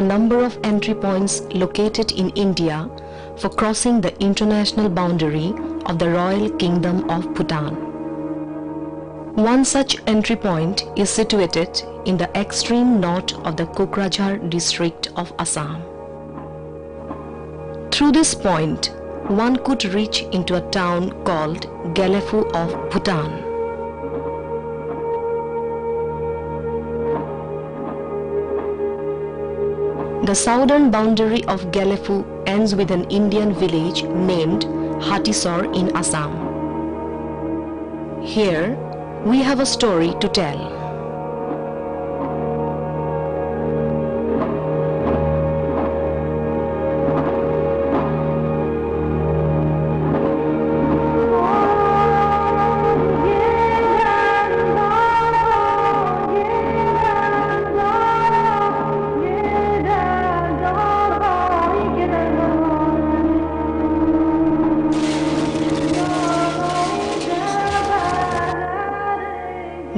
a number of entry points located in India for crossing the international boundary of the Royal Kingdom of Bhutan. One such entry point is situated in the extreme north of the Kokrajhar district of Assam. Through this point, one could reach into a town called Gelephu of Bhutan. The southern boundary of Gelephu ends with an Indian village named Hatisar in Assam. Here, we have a story to tell.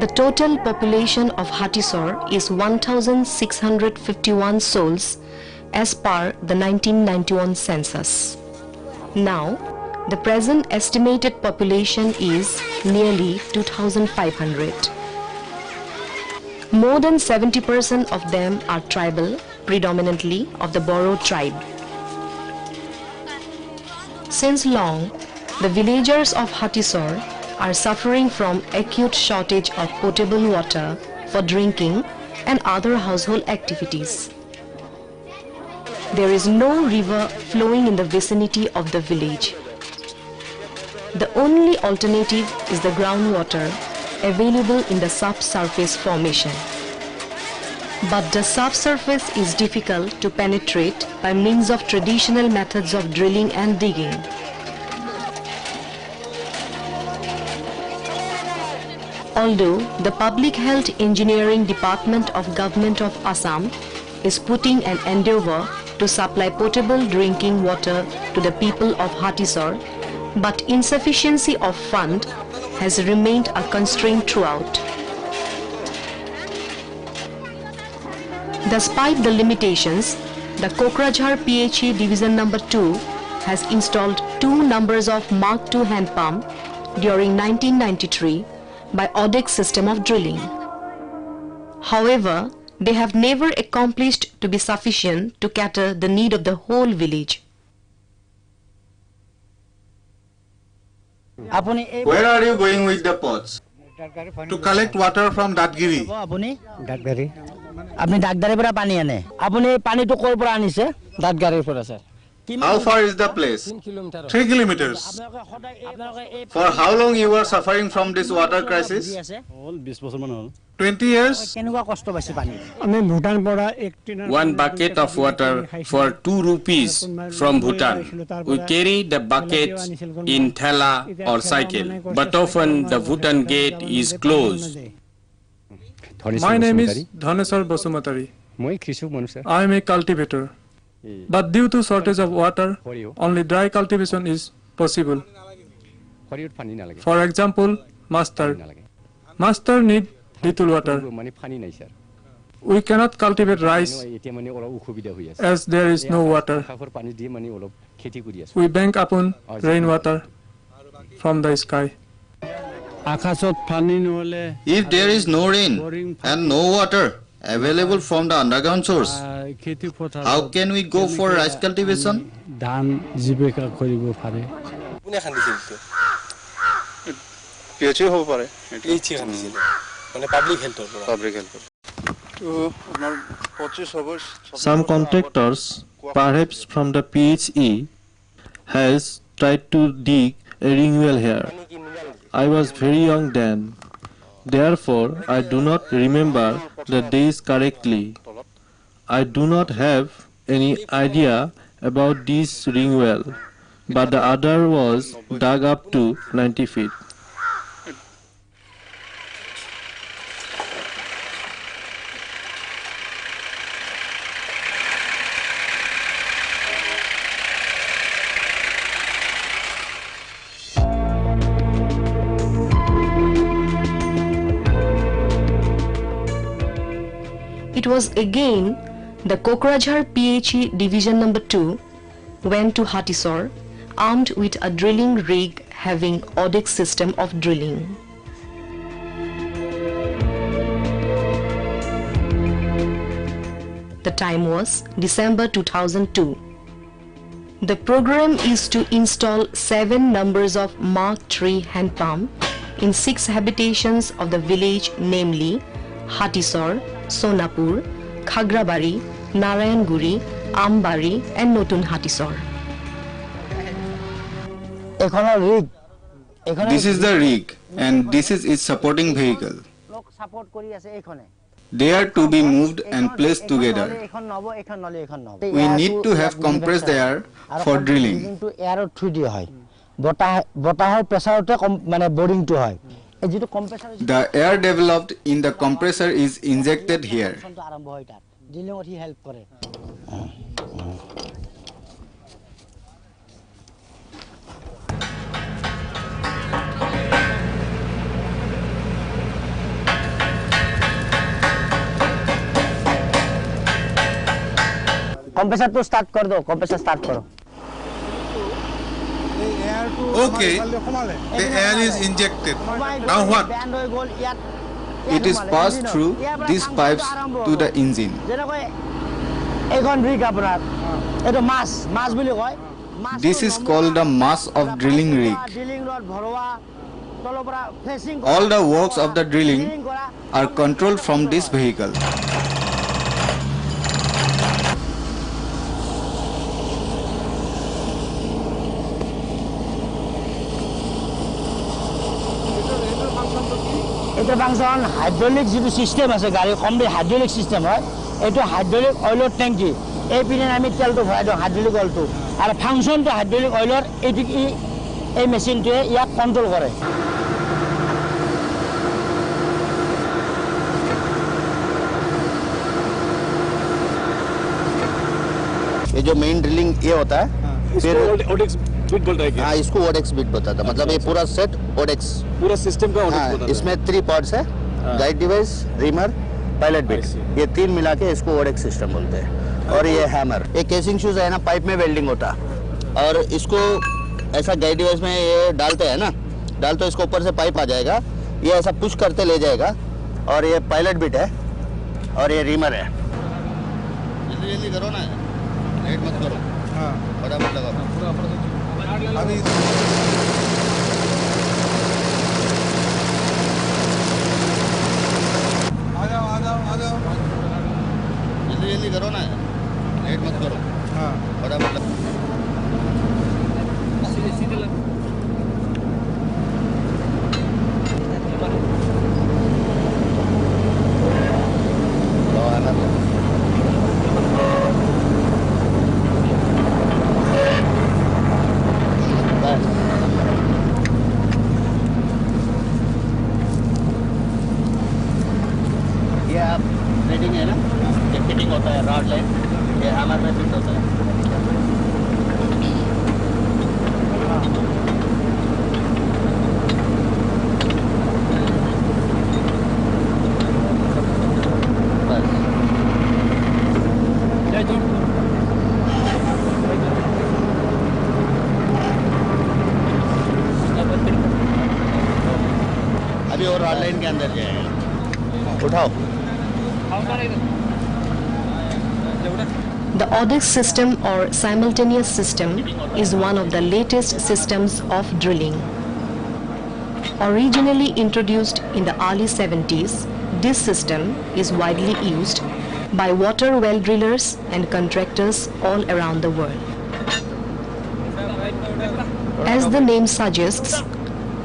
The total population of Hatisar is 1,651 souls as per the 1991 census. Now, the present estimated population is nearly 2,500. More than 70% of them are tribal, predominantly of the Boro tribe. Since long, the villagers of Hatisar are suffering from acute shortage of potable water for drinking and other household activities. There is no river flowing in the vicinity of the village. The only alternative is the groundwater available in the subsurface formation. But the subsurface is difficult to penetrate by means of traditional methods of drilling and digging. Although the Public Health Engineering Department of Government of Assam is putting an endeavor to supply potable drinking water to the people of Hatisar, but insufficiency of fund has remained a constraint throughout. Despite the limitations, the Kokrajhar PHE Division No. 2 has installed 2 numbers of Mark II hand pump during 1993 by Odex system of drilling. However, they have never accomplished to be sufficient to cater the need of the whole village. Where are you going with the pots? To collect water from Datgiri. আপনি ডাকদারে পৰা পানী আনে আপুনি পানীটো কৰ পৰা আনিছে ডাকদাৰেৰ পৰা sir How far is the place? 3 kilometers. For how long you are suffering from this water crisis? 20 years. কেনেকুৱা কষ্ট পাইছে পানী আমি ভুটান পৰা 1 bucket of water for 2 rupees from Bhutan. We carry the buckets in thela or cycle, but often the Bhutan gate is closed. My name is Hatisar Basumatari. I am a cultivator. But due to shortage of water, only dry cultivation is possible. For example, mustard need little water. We cannot cultivate rice as there is no water. We bank upon rainwater from the sky. If there is no rain and no water available from the underground source, how can we go for rice cultivation? Some contractors, perhaps from the PHE, has tried to dig a ring well here. I was very young then. Therefore, I do not remember the days correctly. I do not have any idea about this ring well, but the other was dug up to 90 feet. It was again The Kokrajhar PHE Division Number 2 went to Hatisar armed with a drilling rig having Odex system of drilling. The time was December 2002. The program is to install 7 numbers of Mark III hand pump in 6 habitations of the village, namely Hatisar, Sonapur, Khagrabari, Narayanguri, Ambari and Notun Hatisar. This is the rig and this is its supporting vehicle. They are to be moved and placed together. We need to have compressed air for drilling. The air developed in the compressor is injected here. Compressor to start कर दो, compressor start करो. Okay, the air is injected. Now what? It is passed through these pipes to the engine. This is called the mass of drilling rig. All the works of the drilling are controlled from this vehicle. এটা function hydraulic যেটো system আছে গাড়ী complete hydraulic system হয় এটো hydraulic অয়েলৰ ট্যাঙ্কি এই পিনে আমি তেলটো ভৰাই দিওঁ হাইড্রোলিক অয়েলটো আৰু ফাংশনটো হাইড্রোলিক অয়েলৰ এই মেচিনটোৱে ইয়াক কন্ট্ৰোল কৰে ये जो मेन ड्रिलिंग ये होता है फिर ओडेक्स बिट बोलता है क्या? हाँ इसको ओडेक्स बिट बताता है मतलब ये पूरा सेट ओडेक्स पूरा सिस्टम का ओडेक्स बताता है इसमें 3 पार्ट्स है guide device reamer pilot bit ये 3 मिला के इसको ओडेक्स सिस्टम बोलते हैं और ये हैमर ये केसिंग शूज है ना पाइप में वेल्डिंग होता और इसको ऐसा गाइड डिवाइस में ये डालते हैं ना डालते इसको ऊपर से पाइप आ जाएगा ये ऐसा पुश करते ले जाएगा और ये पायलट बिट है और ये रीमर है जल्दी जल्दी करो ना लेट मत करो हाँ फटाफट लगाओ अभी आ जाओ जल्दी जल्दी करो ना लेट मत करो हाँ फटाफट सीधे लग फिटिंग है ना ये फिटिंग होता है रॉड लाइन ये हैमर में फिट होता है अभी और रॉड लाइन के अंदर जाएगा उठाओ The Odex system or simultaneous system is one of the latest systems of drilling. Originally introduced in the early 70s, this system is widely used by water well drillers and contractors all around the world. As the name suggests,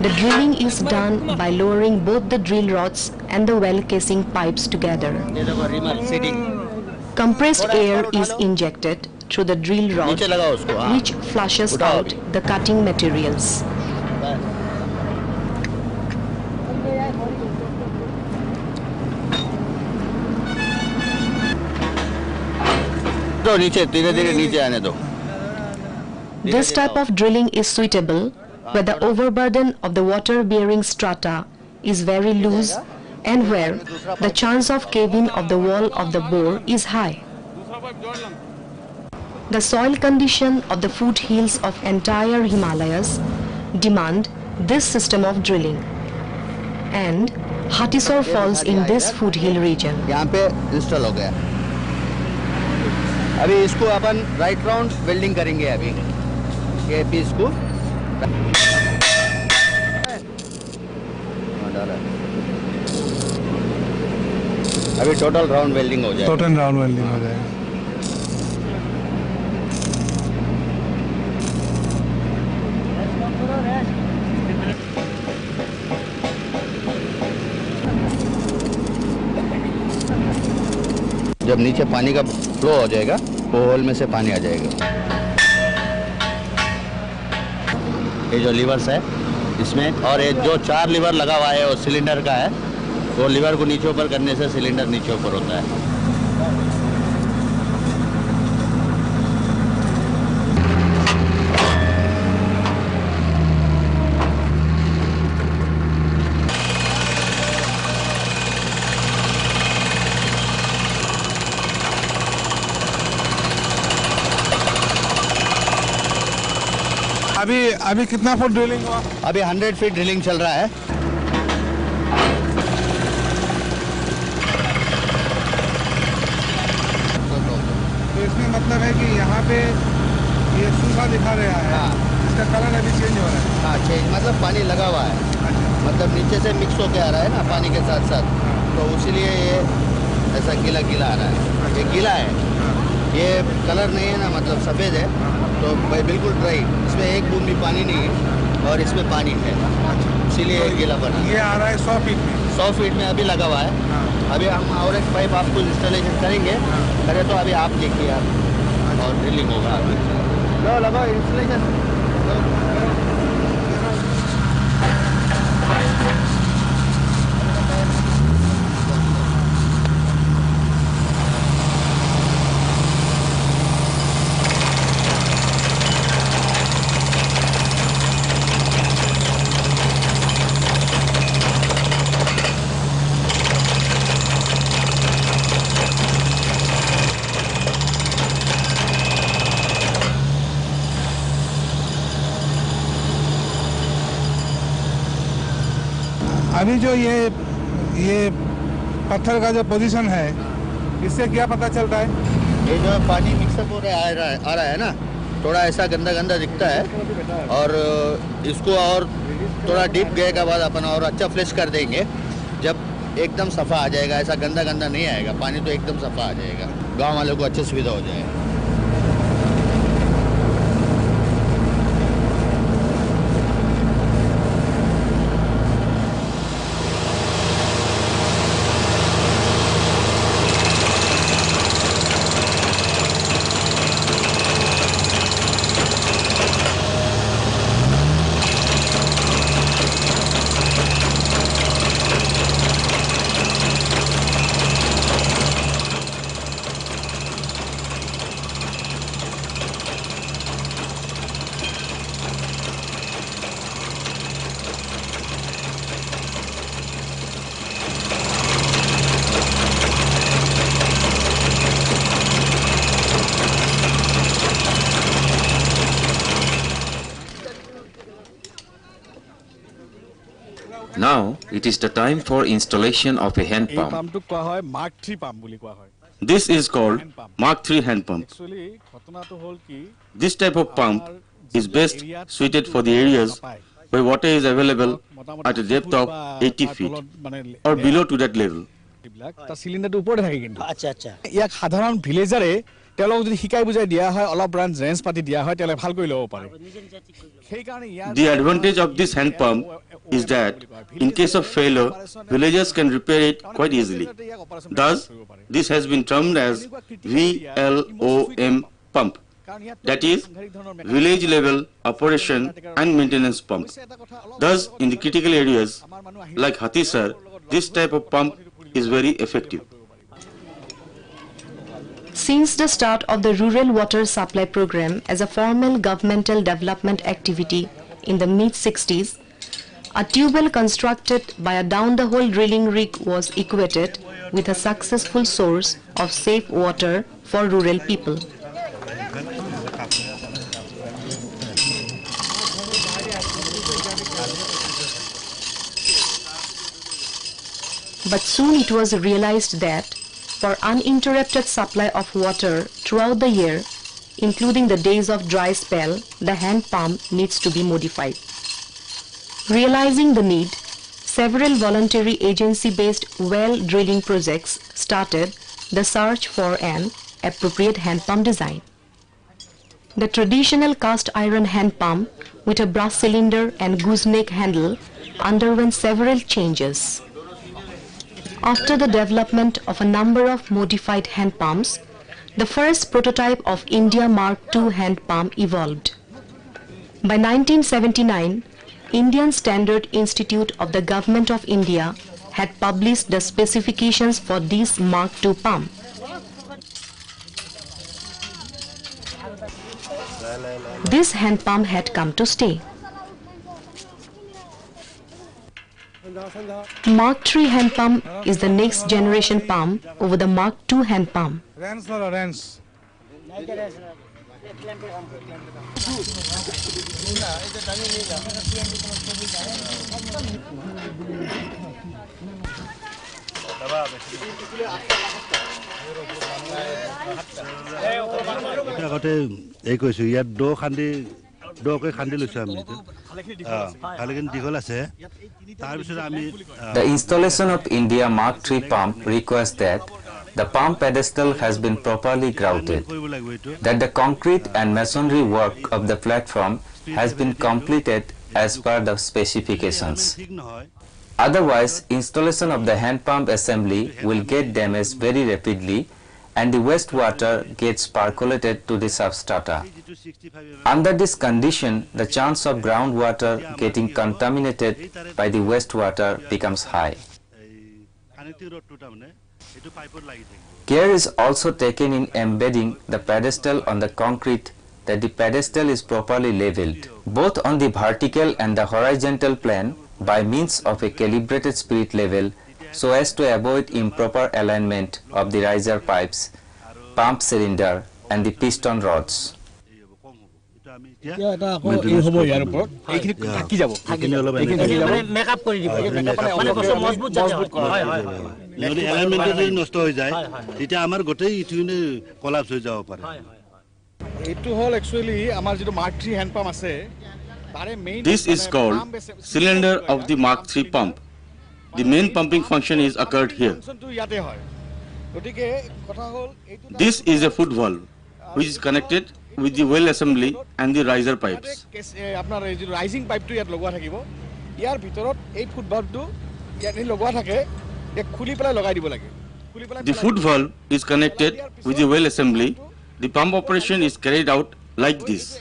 the drilling is done by lowering both the drill rods and the well casing pipes together. Compressed air is injected through the drill rod, which flushes out the cutting materials. This type of drilling is suitable where the overburden of the water-bearing strata is very loose and where the chance of caving of the wall of the bore is high. The soil condition of the foothills of entire Himalayas demand this system of drilling, and Hatisar falls in this foothill region. यहाँ पे install हो गया। अभी इसको अपन right round welding करेंगे। अभी ये piece को अभी टोटल राउंड वेल्डिंग हो जाएगा। टोटल राउंड वेल्डिंग हो जाएगा। जब नीचे पानी का फ्लो हो जाएगा वो होल में से पानी आ जाएगा। ये जो लीवर्स है इसमें, और ये जो 4 लीवर लगा हुआ है वो सिलेंडर का है। वो लीवर को नीचे ऊपर करने से सिलेंडर नीचे ऊपर होता है। अभी कितना फुट ड्रिलिंग हुआ? अभी 100 फीट ड्रिलिंग चल रहा है। तो इसमें मतलब है कि यहाँ पे ये सूखा दिखा रहा है। हाँ। इसका कलर अभी चेंज हो रहा है। हाँ चेंज, मतलब पानी लगा हुआ है। मतलब नीचे से मिक्स होके आ रहा है ना पानी के साथ साथ, तो इसीलिए ये ऐसा गीला गीला आ रहा है। ये गीला है, ये कलर नहीं है ना, मतलब सफ़ेद है, तो बिल्कुल ड्राई। इसमें एक बूंद भी पानी नहीं है और इसमें पानी है, इसीलिए गीला बना। ये आ रहा है 100 फीट में। 100 फीट में अभी लगा हुआ है। अभी हम और एक पाइप आपको इंस्टॉलेशन करेंगे। करें तो अभी आप देखिए आप, और ड्रिलिंग होगा अभी। लो लगाओ इंस्टॉलेशन। अभी जो ये पत्थर का जो पोजीशन है, इससे क्या पता चलता है? ये जो पानी मिक्सअप हो रहा है आ रहा है ना, थोड़ा ऐसा गंदा गंदा दिखता है। और इसको और थोड़ा डीप गए के बाद अपन और अच्छा फ्रेश कर देंगे। जब एकदम सफ़ा आ जाएगा, ऐसा गंदा गंदा नहीं आएगा पानी, तो एकदम सफ़ा आ जाएगा, गांव वालों को अच्छी सुविधा हो जाएगा। Now it is the time for installation of a hand pump. This is called Mark III hand pump. This type of pump is best suited for the areas where water is available at a depth of 80 feet or below to that level. ইয়াক সাধারণ ভিলেজারে তেওঁলোক যদি শিকাই বুজাই দিয়া হয়, অলপ branch range পাতি দিয়া হয়, তেলে ভাল কৰি ল'ব পাৰে। The advantage of this hand pump is that in case of failure, villagers can repair it quite easily. Thus, this has been termed as VLOM pump, that is village level operation and maintenance pump. Thus, in the critical areas like Hatisar, this type of pump is very effective. Since the start of the Rural Water Supply Program as a formal governmental development activity in the mid-60s, a tubewell constructed by a down-the-hole drilling rig was equated with a successful source of safe water for rural people. But soon it was realized that for uninterrupted supply of water throughout the year, including the days of dry spell, the hand pump needs to be modified. Realizing the need, several voluntary agency-based well drilling projects started the search for an appropriate hand pump design. The traditional cast iron hand pump with a brass cylinder and gooseneck handle underwent several changes. After the development of a number of modified hand pumps, the first prototype of India Mark II hand pump evolved. By 1979, Indian Standard Institute of the Government of India had published the specifications for this Mark II pump. This hand pump had come to stay. Mark III hand pump is the next generation pump over the Mark II hand pump. The installation of India Mark III pump requires that the pump pedestal has been properly grouted, that the concrete and masonry work of the platform has been completed as per the specifications. Otherwise, installation of the hand pump assembly will get damaged very rapidly and the wastewater gets percolated to the substrata. Under this condition, the chance of groundwater getting contaminated by the wastewater becomes high. Care is also taken in embedding the pedestal on the concrete that the pedestal is properly leveled, both on the vertical and the horizontal plane by means of a calibrated spirit level so as to avoid improper alignment of the riser pipes, pump cylinder and the piston rods. This is called cylinder of the Mark III pump. The main pumping function is occurred here. This is a foot valve which is connected with the well assembly and the riser pipes. The foot valve is connected with the well assembly. The pump operation is carried out like this.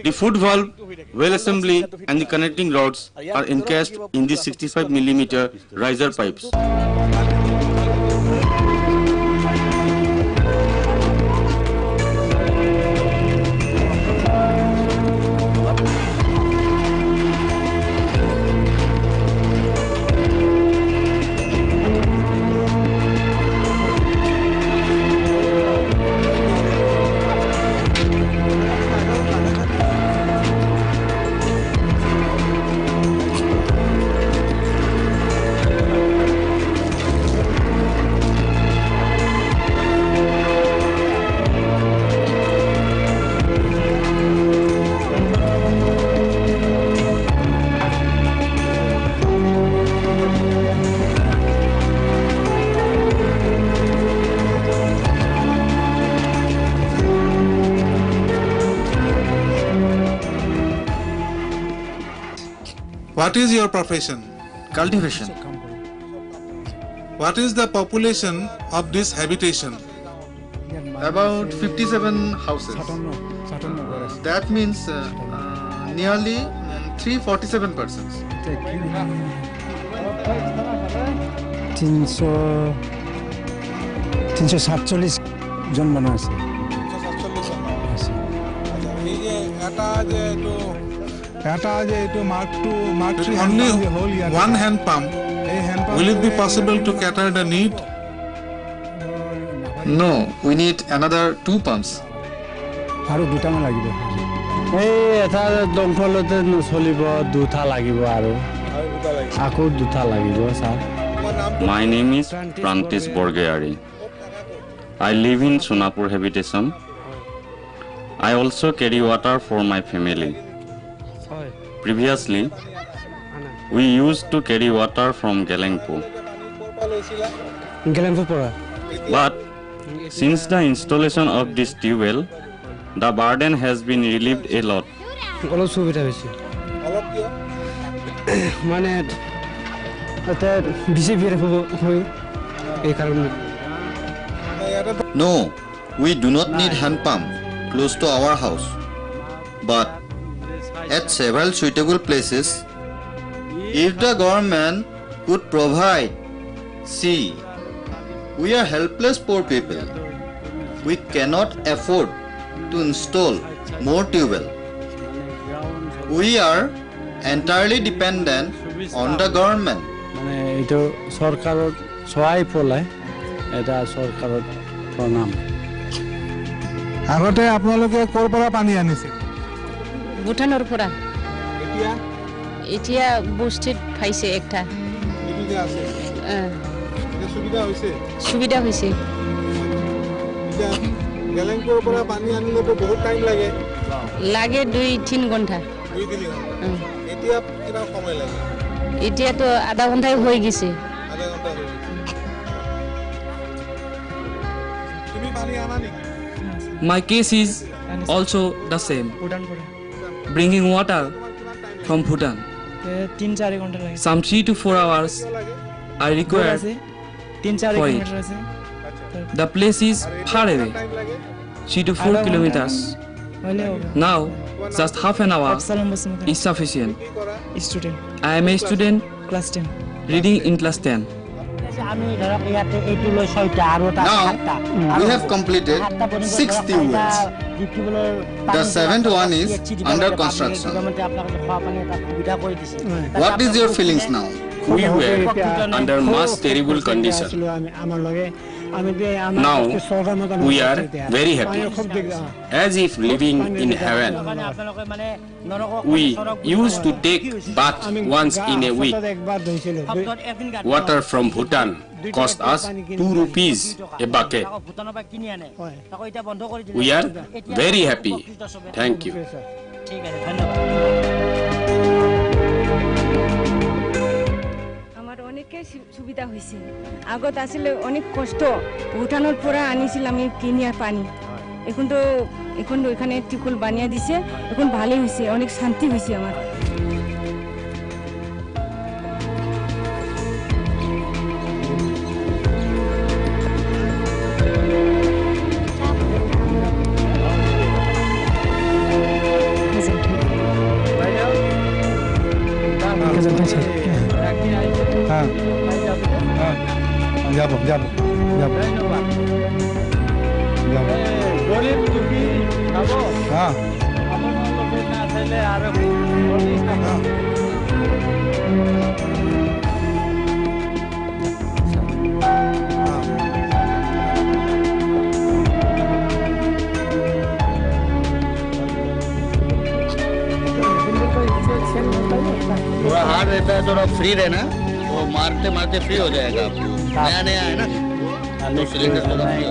The foot valve, well assembly and the connecting rods are encased in the 65 mm riser pipes. What is your profession? Cultivation. What is the population of this habitation? About 57 houses. That means nearly 347 persons. 347 জন মানুহ আছে। Only one hand pump. Will it be possible to cater the need? No, we need another 2 pumps. আৰু দুটামান লাগিব এই এটা দমকলতে নচলিব দুটা লাগিব আৰু আকৌ দুটা লাগিব sir My name is Prantis Borgeari. I live in Sonapur habitation. I also carry water for my family. Previously, we used to carry water from Gelephu. But since the installation of this tube well, the burden has been relieved a lot. অলপ সুবিধা হৈছে মানে এটা বিসিবির হয় এই কারণে No, we do not need hand pump close to our house. But at several suitable places, if the government could provide, see, we are helpless poor people. We cannot afford to install more tube well. We are entirely dependent on the government. মানে এটা সরকারের সহায় পলাই এটা সরকারের প্রণাম আগতে আপোনালোকে ক'ৰ পৰা পানী আনিছিল ভুটানৰ পৰা এতিয়া বস্তিত পাইছে একটা সুবিধা হৈছে গেলেংপুৰৰ পৰা পানী আনিলে বহুত টাইম লাগে 2-3 ঘণ্টা এতিয়া কিমান সময় লাগে এতিয়া তো আধা ঘণ্টাই হৈ গৈছে তুমি পানী আনা নেকি My case is also the same. Bringing water from Bhutan. 3-4 ঘণ্টা লাগে Some 3 to 4 hours I require 3-4 for it. Kilometre আছে The place is far away, 3 to 4 kilometers. Now, just half an hour is sufficient. Student. I am a student Class 10. reading in class 10. Now, we have completed 6 tube wells. The 7th one is under construction. What is your feelings now? We were under much terrible condition. Now we are very happy, as if living in heaven. We used to take bath once in a week. Water from Bhutan cost us 2 rupees a bucket. We are very happy. Thank you. সুবিধা হয়েছে আগত আসলে অনেক কষ্ট ভুটানের পৰা আনিছিল আমি কিনিয়া পানি এখন তো এখানে টিকুল বানিয়ে দিছে এখন ভালোই হয়েছে অনেক শান্তি হয়েছে আমার যাব হ্যাঁ थोड़ा हार्ड रहता है थोड़ा फ्री रहना वो मारते मारते फ्री हो जाएगा आपको नया नया है ना तो सिलेंडर थोड़ा फ्री